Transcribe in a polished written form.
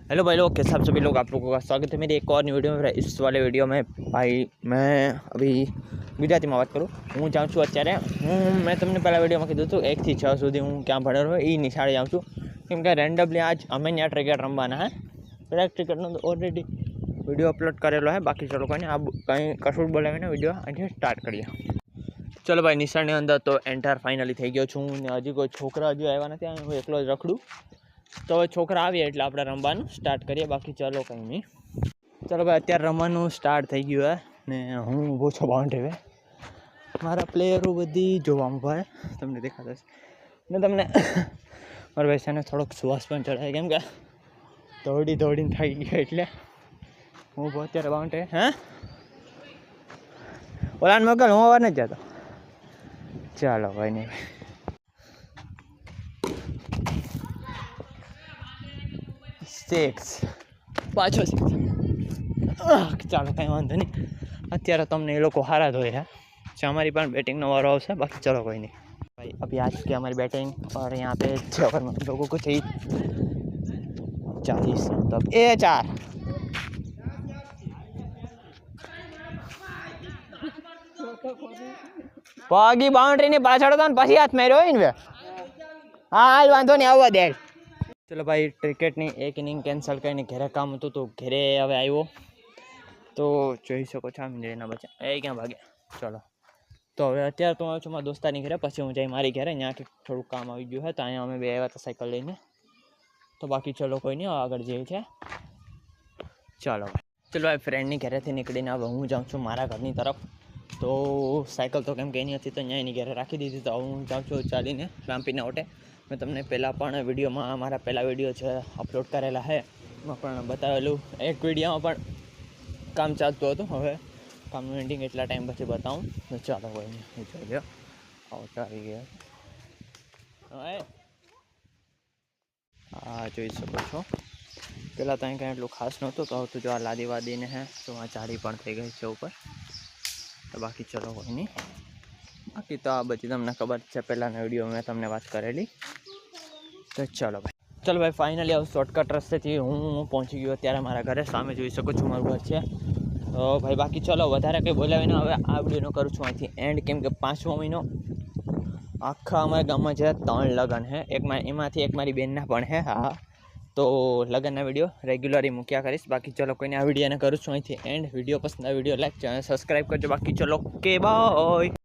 Hello भाई लोग, कैसे आप सभी लोग, आप लोगों का स्वागत है मेरी एक और वीडियो में। इस वाले वीडियो में भाई मैं अभी गुजराती में बात करूँ। हूँ जाऊँ છું અત્યારે मैं તમને પહેલાં વિડીયોમાં કીધું હતું 1 થી 6 સુધી હું ક્યાં ભણેલો હોય એ નિશાળે જાઉં છું, કેમ કે રેન્ડમલી આજ અમે ત્યાં ક્રિકેટ રમવાના હે। બ્લેક ક્રિકેટનો તો ઓલરેડી વિડીયો અપલોડ કરેલો है। બાકી ચલો કંઈ આ કંઈ કશું બોલાવીને વિડીયો અહીંથી સ્ટાર્ટ કરીએ। ચલો ભાઈ, નિશાળની અંદર તો એન્ટર ફાઇનલી થઈ ગયો છું ને હજી કોઈ છોકરા હજુ આવ્યા નથી, હું એકલો જ રખડું। તો હવે છોકરા આવીએ એટલે આપણે રમવાનું સ્ટાર્ટ કરીએ। બાકી ચલો કંઈ નહીં, ચલો ભાઈ અત્યારે રમવાનું સ્ટાર્ટ થઈ ગયું હે ને હું ઊભો છું બાઉન્ડ્રી पे। મારા પ્લેયરો બધી જોવા ઊભા હે, તમને દેખાતા હશે ને તમને મારા ભાઈ સાને થોડોક શ્વાસ પણ ચડાય, કેમ કે દોડીને થઈ ગયો એટલે હું ઊભો અત્યારે બાઉન્ડ્રી। હે ઓલાને મોકલ, હું અવાર નથી જતો। ચાલો ભાઈ નહીં, સિક્સ પાછો સિક્સ। ચાલો કંઈ વાંધો નહીં, અત્યારે તમને એ લોકો હારા ધોઈ है। हमारी પણ बैटिंग वारो આવશે। बाकी चलो कोई नहीं भाई, अभी आज की हमारी बैटिंग और यहाँ पे 6 ओवर में लोगों को चाहिए 40, तब ए 4 પગી બાઉન્ડ્રીની પાછળ હતો ને પછી હાથ માર્યો હોય ને। હા હાલ વાંધો નહીં, આવવા દે। ચલો ભાઈ, ક્રિકેટની એક ઇનિંગ કેન્સલ કરીને ઘરે કામ હતું તો ઘરે હવે આવ્યો તો જોઈ શકો છો મીંદડીના બચ્ચા એ ક્યાં ભાગે। ચલો તો હવે અત્યારે તો આવ્યો છું મારા દોસ્તારની ઘરે, પછી હું જઈ મારી ઘરે। ત્યાંથી થોડુંક કામ આવી ગયું છે તો અહીંયા અમે બે આવ્યા હતા સાયકલ લઈને। તો બાકી ચલો કોઈ નહીં, આગળ જઈએ છે। ચાલો ચલો ભાઈ, ફ્રેન્ડની ઘરેથી નીકળીને હવે હું જાઉં છું મારા ઘરની તરફ। તો સાયકલ તો કેમ કે એની હતી તો અહીંયા એની ઘરે રાખી દીધી, તો હું જાઉં છું ચાલીને રામપીના ઓટે। મેં તમને પહેલાં પણ વિડીયોમાં મારા પહેલાં વિડીયો છે અપલોડ કરેલા છે, એમાં પણ બતાવેલું। એક વિડીયોમાં પણ કામ ચાલતું હતું, હવે કામનું એન્ડિંગ એટલા ટાઈમ પછી બતાવું તો ચાલો કોઈ નહીં, હું જોઈ લો આઉટ આવી ગયા। હા જોઈ શકો છો, પહેલાં તો અહીં કાંઈ એટલું ખાસ નહોતું, તો આવતું જો આ લાદી વાદીને હે તો આ ઝાડી પણ થઈ ગઈ છે ઉપર। તો બાકી ચલો કોઈ નહીં, બાકી તો આ બધી તમને ખબર છે, પહેલાંના વિડીયો મેં તમને વાત કરેલી। તો ચલો ભાઈ ફાઇનલી હવે શોર્ટકટ રસ્તેથી હું પહોંચી ગયો અત્યારે મારા ઘરે। સામે જોઈ શકો છો મારું ઘર છે। તો ભાઈ બાકી ચલો વધારે કંઈ બોલાવીને હવે આ વિડીયોનો કરું છું અહીંથી એન્ડ, કેમ કે 5મો મહિનો આખા અમારા ગામમાં છે 3 લગ્ન છે, એમાંથી એક મારી બેનના પણ છે। હા તો લગ્નના વિડીયો રેગ્યુલરી મૂક્યા કરીશ। બાકી ચલો કોઈને આ વિડીયોને કરું છું અહીંથી એન્ડ। વિડીયો પસંદ આવે વિડીયો લાઈક, ચેનલ સબસ્ક્રાઈબ કરજો। બાકી ચલો કે બાય।